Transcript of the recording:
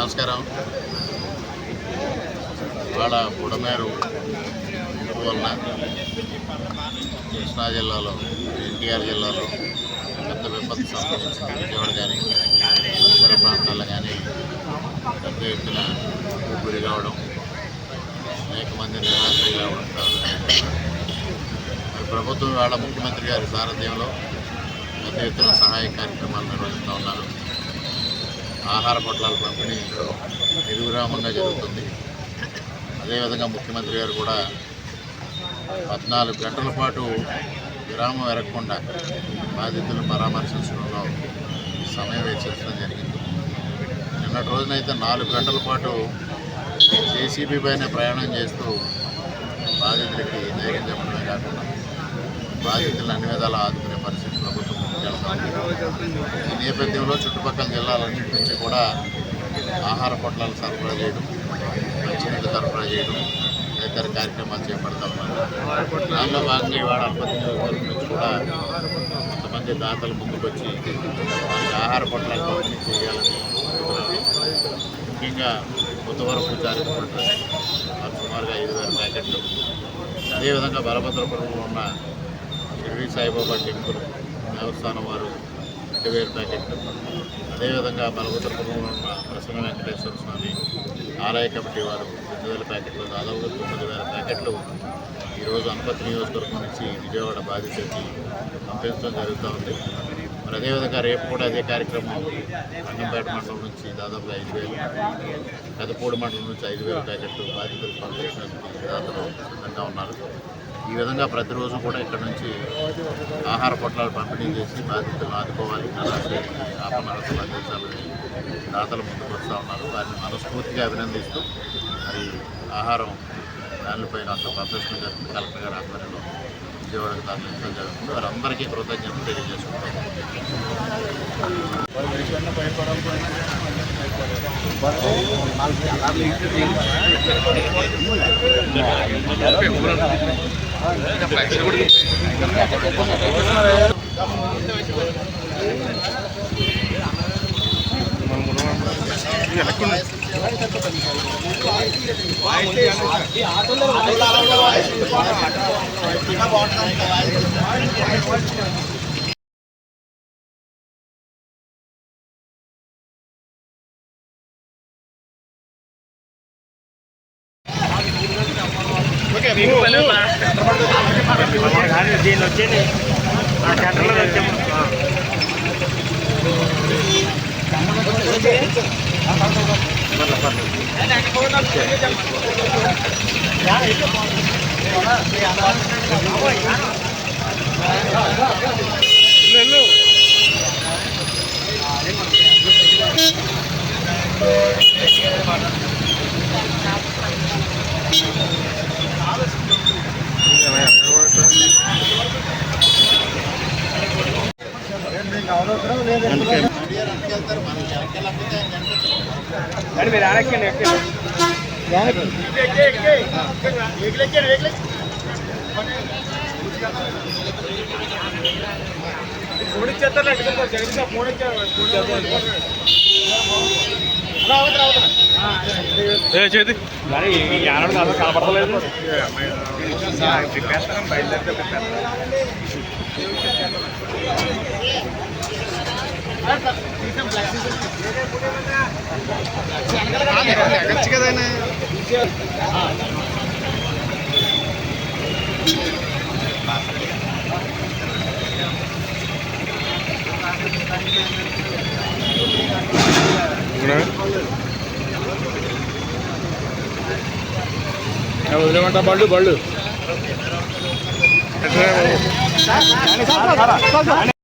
నమస్కారం. ఇవాళ బుడమేరు వలన కృష్ణా జిల్లాలో, ఎన్టీఆర్ జిల్లాలో పెద్ద విపత్తు సంభవించింది. విజయవాడ కానీ పరిసర ప్రాంతాల్లో కానీ పెద్ద ఎత్తున గురి కావడం, అనేక మంది నిరాశ్రయ కావడం కాదు. మరి ప్రభుత్వం ఇవాళ ముఖ్యమంత్రి గారి సారథ్యంలో పెద్ద ఎత్తున సహాయ కార్యక్రమాలు నిర్వహిస్తూ ఉన్నారు. ఆహార పొట్లాల పంపిణీ నిర్విరామంగా జరుగుతుంది. అదేవిధంగా ముఖ్యమంత్రి గారు కూడా 14 గంటల పాటు విరామం ఎరగకుండా బాధితులను పరామర్శించడంలో సమయం వెచ్చించడం జరిగింది. నిన్నటి రోజునైతే 4 గంటల పాటు జేసీబీ పైన ప్రయాణం చేస్తూ బాధితులకి ధైర్యం చెప్పడమే కాకుండా బాధితులను అన్ని విధాలు ఆదుకునే పరిస్థితి ప్రభుత్వం ముందుకెళ్తుంది. ఈ నేపథ్యంలో చుట్టుపక్కల జిల్లాలన్నింటి నుంచి కూడా ఆహార పొట్లాలు సరఫరా చేయడం, మంచినీళ్ళు సరఫరా చేయడం తదితర కార్యక్రమాలు చేపడతా ఉన్నారు. దానిలో భాగంగా ఇవాళ అల్పతి నియోజకవర్గం నుంచి కూడా కొంతమంది దాతలు ముందుకొచ్చి వారికి ఆహార పొట్లాలు పంపిణీ చేయాలని కోరుతున్నారు. ముఖ్యంగా కొత్తవరపు చారిటబుల్ ట్రస్ట్ వారు సుమారుగా 5,000 ప్యాకెట్లు, అదేవిధంగా బలభద్రపురంలో ఉన్న షిరిడి సాయిబాబా టెంపుల్ దేవస్థానం వారు 2,000 ప్యాకెట్లు, అదేవిధంగా బలభద్రపురంలో ఉన్న ప్రసన్న వెంకటేశ్వర స్వామి ఆలయ కమిటీ వారు 2,000 ప్యాకెట్లు, దాదాపుగా 9,000 ప్యాకెట్లు ఈరోజు అల్పతి నియోజకవర్గం నుంచి విజయవాడ బాధితులకి పంపించడం జరుగుతూ ఉంది. మరి అదేవిధంగా రేపు కూడా అదే కార్యక్రమం రంగంపేట మండలం నుంచి దాదాపుగా 5,000, పెదపూడి మండలం నుంచి 5,000 ప్యాకెట్లు బాధితులకు పంపించడానికి దాతలు సిద్ధంగా ఉన్నారు. ఈ విధంగా ప్రతిరోజు కూడా ఇక్కడ నుంచి ఆహార పొట్లాలు పంపిణీ చేసి బాధితులను ఆదుకోవాలి, నిరాశ్రయానికి ఆపనరసలు అందించాలని దాతలు ముందుకు వస్తూ ఉన్నారు. వారిని మనస్ఫూర్తిగా అభినందిస్తూ మరి ఆహారం దానిపైన అంత పంపించడం జరుగుతుంది. కలెక్టర్ గారి ఆధ్వర్యంలో విజయవాడకు తరలించడం జరుగుతుంది. వారందరికీ కృతజ్ఞతలు తెలియజేసుకుంటాం. దీన్ని వచ్చేది ఆ సెంటర్లో వచ్చాము. మీరు ఆడెక్కండి, ఫోన్ ఇచ్చేస్తారు. ఫోన్ చేతి మరి కనపడలేదు. బయలుదేరితే ఎగచ్చు కదా. వదిలేమంటా బళ్ళు